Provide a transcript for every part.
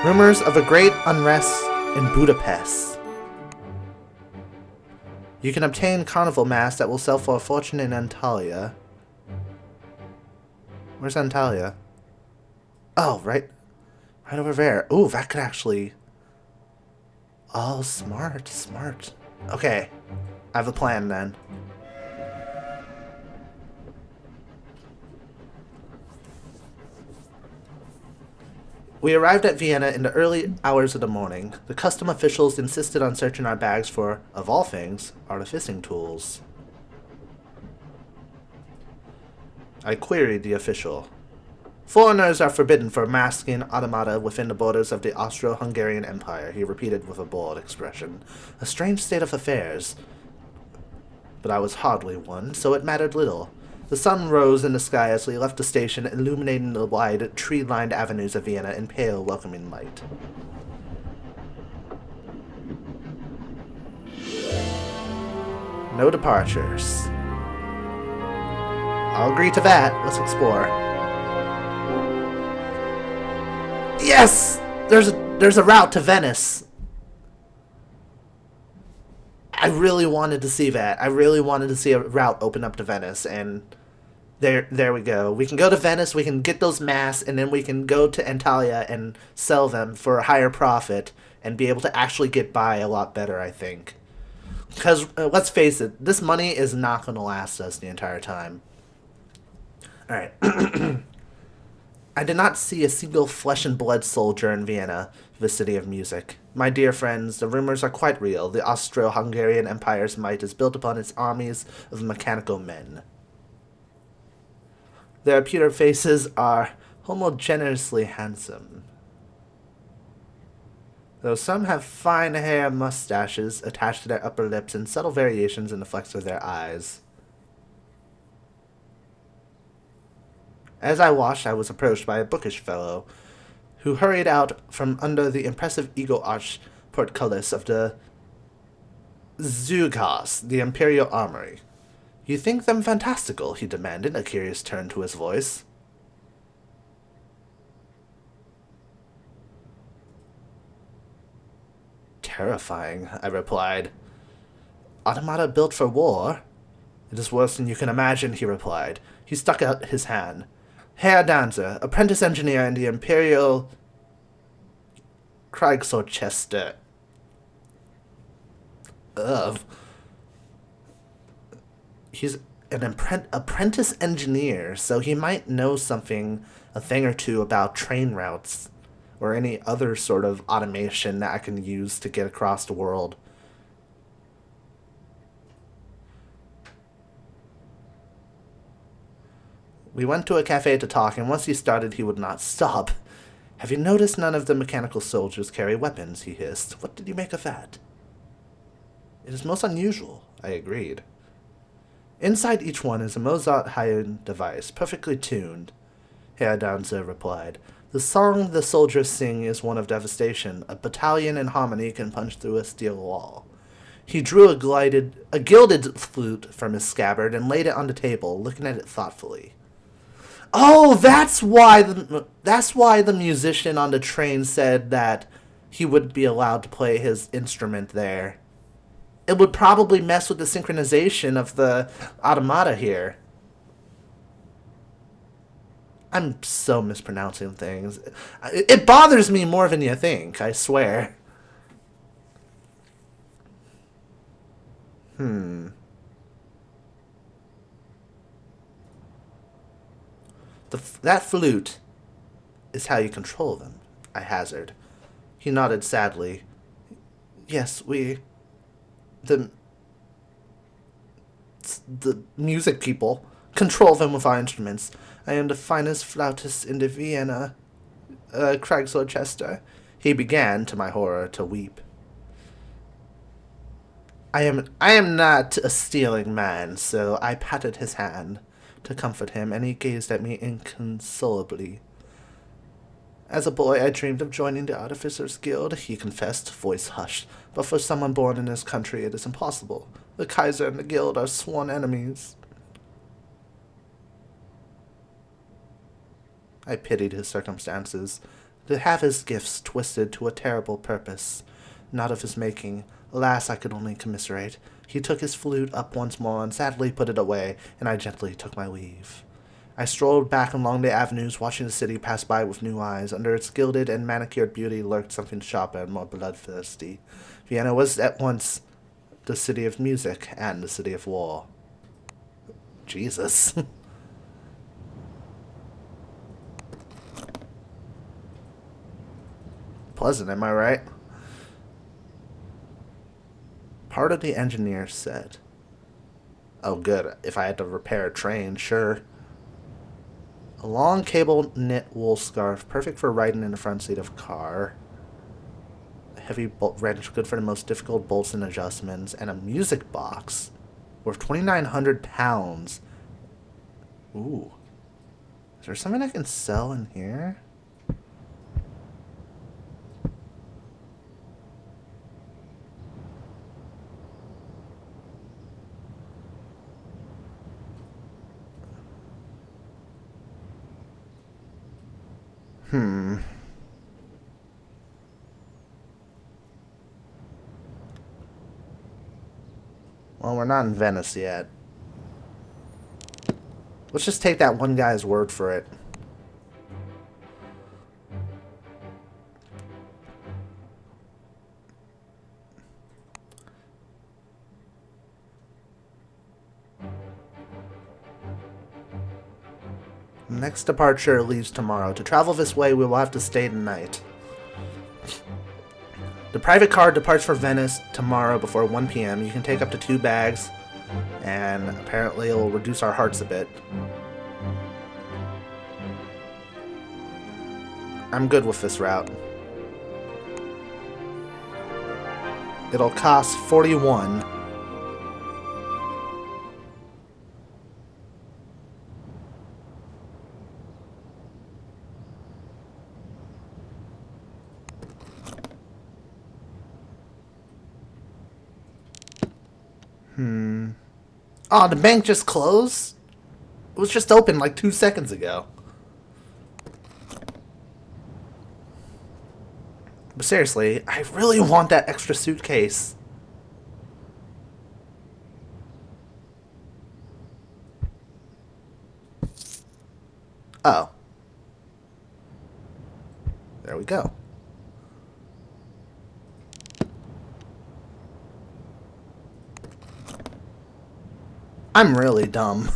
Rumors of a great unrest in Budapest. You can obtain carnival masks that will sell for a fortune in Antalya. Where's Antalya? Oh, right over there. Ooh, that could actually... Oh, smart. Okay, I have a plan then. We arrived at Vienna in the early hours of the morning. The custom officials insisted on searching our bags for, of all things, artificing tools. I queried the official. Foreigners are forbidden for masking automata within the borders of the Austro-Hungarian Empire, he repeated with a bold expression. A strange state of affairs. But I was hardly one, so it mattered little. The sun rose in the sky as we left the station, illuminating the wide, tree-lined avenues of Vienna in pale, welcoming light. No departures. I'll agree to that. Let's explore. Yes! There's a route to Venice. I really wanted to see that. I really wanted to see a route open up to Venice, and there we go. We can go to Venice, we can get those masks, and then we can go to Antalya and sell them for a higher profit and be able to actually get by a lot better, I think. Because, let's face it, this money is not going to last us the entire time. Alright. I did not see a single flesh-and-blood soldier in Vienna, the city of music. My dear friends, the rumors are quite real. The Austro-Hungarian Empire's might is built upon its armies of mechanical men. Their pewter faces are homogeneously handsome. Though some have fine hair mustaches attached to their upper lips and subtle variations in the flex of their eyes. As I watched, I was approached by a bookish fellow who hurried out from under the impressive eagle-arched portcullis of the Zeughaus, the Imperial Armory. You think them fantastical? He demanded, a curious turn to his voice. Terrifying, I replied. Automata built for war? It is worse than you can imagine, he replied. He stuck out his hand. Herr Danzer, apprentice engineer in the Imperial Kriegsorchester. He's an apprentice engineer, so he might know a thing or two about train routes or any other sort of automation that I can use to get across the world. We went to a cafe to talk, and once he started, he would not stop. Have you noticed none of the mechanical soldiers carry weapons? He hissed. What did you make of that? It is most unusual, I agreed. Inside each one is a Mozart-hired device, perfectly tuned, Herr Danzer replied. The song the soldiers sing is one of devastation. A battalion in harmony can punch through a steel wall. He drew a gilded flute from his scabbard and laid it on the table, looking at it thoughtfully. Oh, that's why the musician on the train said that he wouldn't be allowed to play his instrument there. It would probably mess with the synchronization of the automata here. I'm so mispronouncing things. It bothers me more than you think, I swear. That flute is how you control them, I hazarded. He nodded sadly. Yes, the music people control them with our instruments. I am the finest flautist in the Vienna Kriegsorchester. He began, to my horror, to weep. I am not a stealing man, so I patted his hand to comfort him, and he gazed at me inconsolably. As a boy, I dreamed of joining the Artificers Guild, he confessed, voice hushed. But for someone born in this country, it is impossible. The Kaiser and the Guild are sworn enemies. I pitied his circumstances. To have his gifts twisted to a terrible purpose, not of his making, alas, I could only commiserate. He took his flute up once more and sadly put it away, and I gently took my leave. I strolled back along the avenues, watching the city pass by with new eyes. Under its gilded and manicured beauty lurked something sharper and more bloodthirsty. Vienna was at once the city of music and the city of war. Jesus. Pleasant, am I right? Part of the engineer said. Oh, good. If I had to repair a train, sure. A long cable knit wool scarf, perfect for riding in the front seat of a car. A heavy bolt wrench, good for the most difficult bolts and adjustments. And a music box worth 2,900 pounds. Ooh. Is there something I can sell in here? Well, we're not in Venice yet. Let's just take that one guy's word for it. Next departure leaves tomorrow. To travel this way, we will have to stay the night. The private car departs for Venice tomorrow before 1 p.m. You can take up to 2 bags, and apparently it will reduce our hearts a bit. I'm good with this route. It'll cost 41. Oh, the bank just closed? It was just open like 2 seconds ago. But seriously, I really want that extra suitcase. Oh. There we go. I'm really dumb.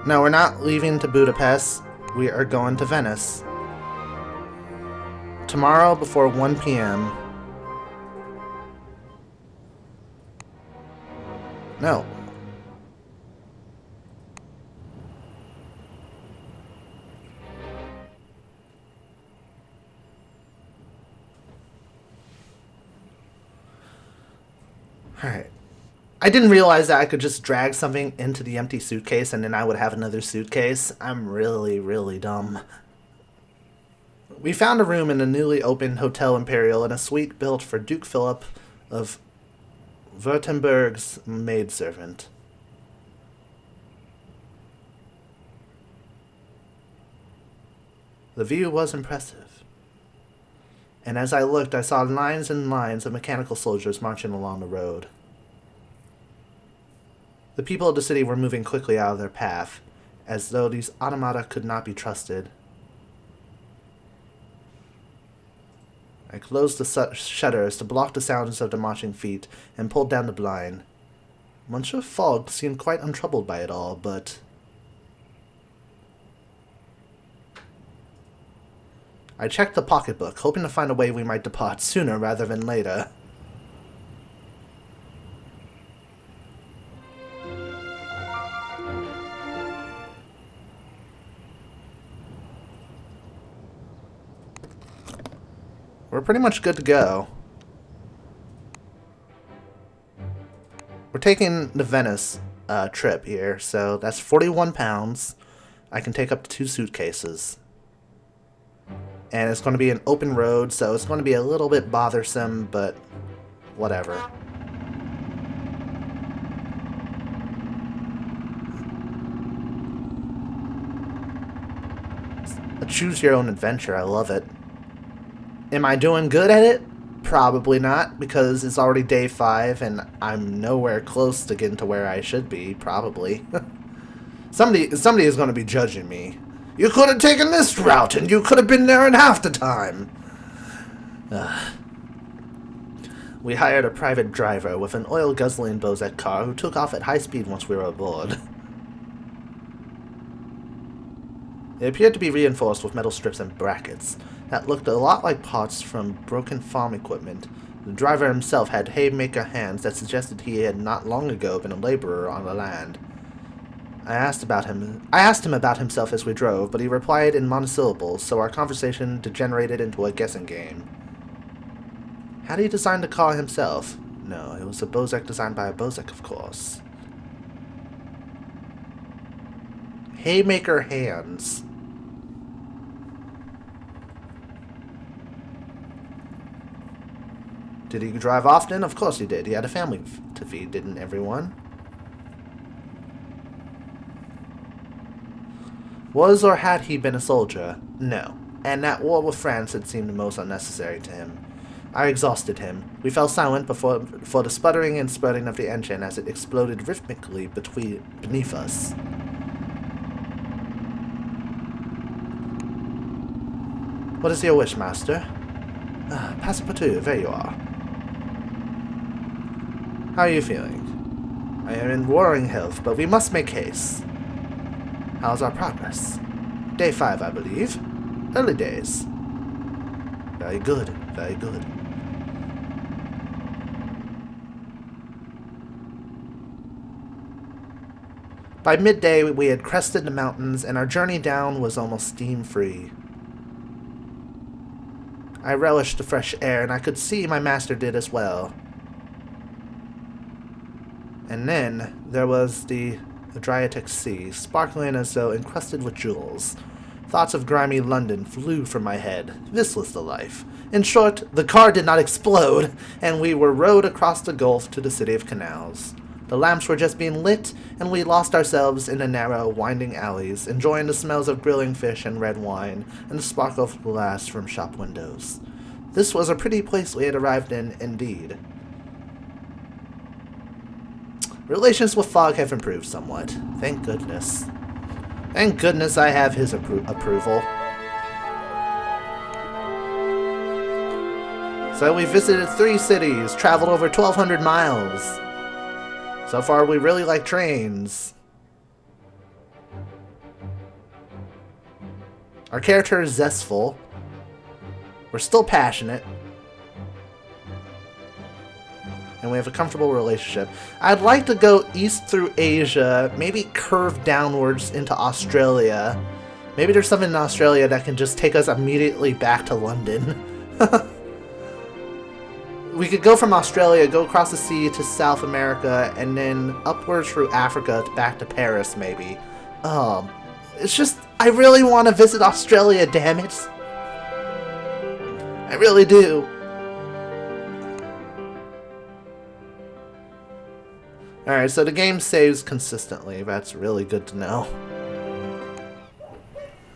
No, we're not leaving to Budapest. We are going to Venice. Tomorrow before 1 p.m. No. Alright. I didn't realize that I could just drag something into the empty suitcase and then I would have another suitcase. I'm really, really dumb. We found a room in the newly opened Hotel Imperial in a suite built for Duke Philip of Württemberg's maidservant. The view was impressive. And as I looked, I saw lines and lines of mechanical soldiers marching along the road. The people of the city were moving quickly out of their path, as though these automata could not be trusted. I closed the shutters to block the sounds of the marching feet and pulled down the blind. Monsieur Fogg seemed quite untroubled by it all, but... I checked the pocketbook, hoping to find a way we might depart sooner rather than later. We're pretty much good to go. We're taking the Venice trip here, so that's 41 pounds. I can take up to 2 suitcases. And it's going to be an open road, so it's going to be a little bit bothersome, but whatever. A choose-your-own adventure. I love it. Am I doing good at it? Probably not, because it's already day 5 and I'm nowhere close to getting to where I should be, probably. Somebody is going to be judging me. You could have taken this route and you could have been there in half the time. We hired a private driver with an oil-guzzling Bozek car who took off at high speed once we were aboard. It appeared to be reinforced with metal strips and brackets that looked a lot like parts from broken farm equipment. The driver himself had haymaker hands that suggested he had not long ago been a laborer on the land. I asked him about himself as we drove, but he replied in monosyllables, so our conversation degenerated into a guessing game. Had he designed the car himself? No, it was a Bozek designed by a Bozek, of course. Haymaker hands. Did he drive often? Of course he did. He had a family to feed, didn't everyone? Was or had he been a soldier? No. And that war with France had seemed most unnecessary to him. I exhausted him. We fell silent for the sputtering and spurting of the engine as it exploded rhythmically beneath us. What is your wish, master? Passepartout, there you are. How are you feeling? I am in roaring health, but we must make haste. How's our progress? Day 5, I believe. Early days. Very good, very good. By midday, we had crested the mountains, and our journey down was almost steam-free. I relished the fresh air, and I could see my master did as well. And then there was the Adriatic Sea, sparkling as though encrusted with jewels. Thoughts of grimy London flew from my head. This was the life. In short, the car did not explode, and we were rowed across the gulf to the city of canals. The lamps were just being lit, and we lost ourselves in the narrow, winding alleys, enjoying the smells of grilling fish and red wine, and the sparkle of glass from shop windows. This was a pretty place we had arrived in, indeed. Relations with Fogg have improved somewhat. Thank goodness. Thank goodness I have his approval. So we visited 3 cities, traveled over 1,200 miles. So far, we really like trains. Our character is zestful. We're still passionate. And we have a comfortable relationship. I'd like to go east through Asia, maybe curve downwards into Australia. Maybe there's something in Australia that can just take us immediately back to London. We could go from Australia, go across the sea to South America, and then upwards through Africa back to Paris, maybe. It's just, I really want to visit Australia, damn it. I really do. Alright, so the game saves consistently. That's really good to know.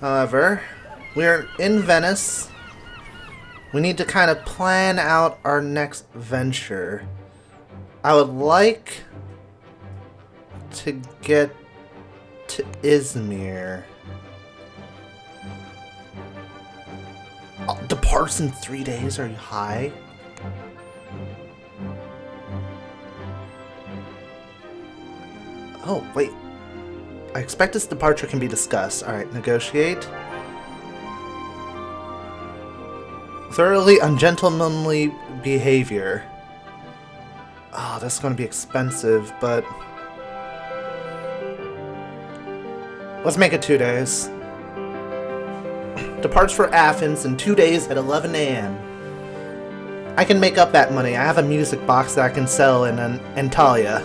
However, we're in Venice. We need to kind of plan out our next venture. I would like to get to Izmir. Departs in 3 days? Are you high? Oh, wait. I expect this departure can be discussed. Alright, negotiate. Thoroughly ungentlemanly behavior. Oh, that's going to be expensive, but... let's make it 2 days. Departs for Athens in 2 days at 11 a.m. I can make up that money. I have a music box that I can sell in Antalya.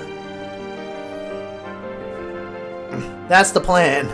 That's the plan.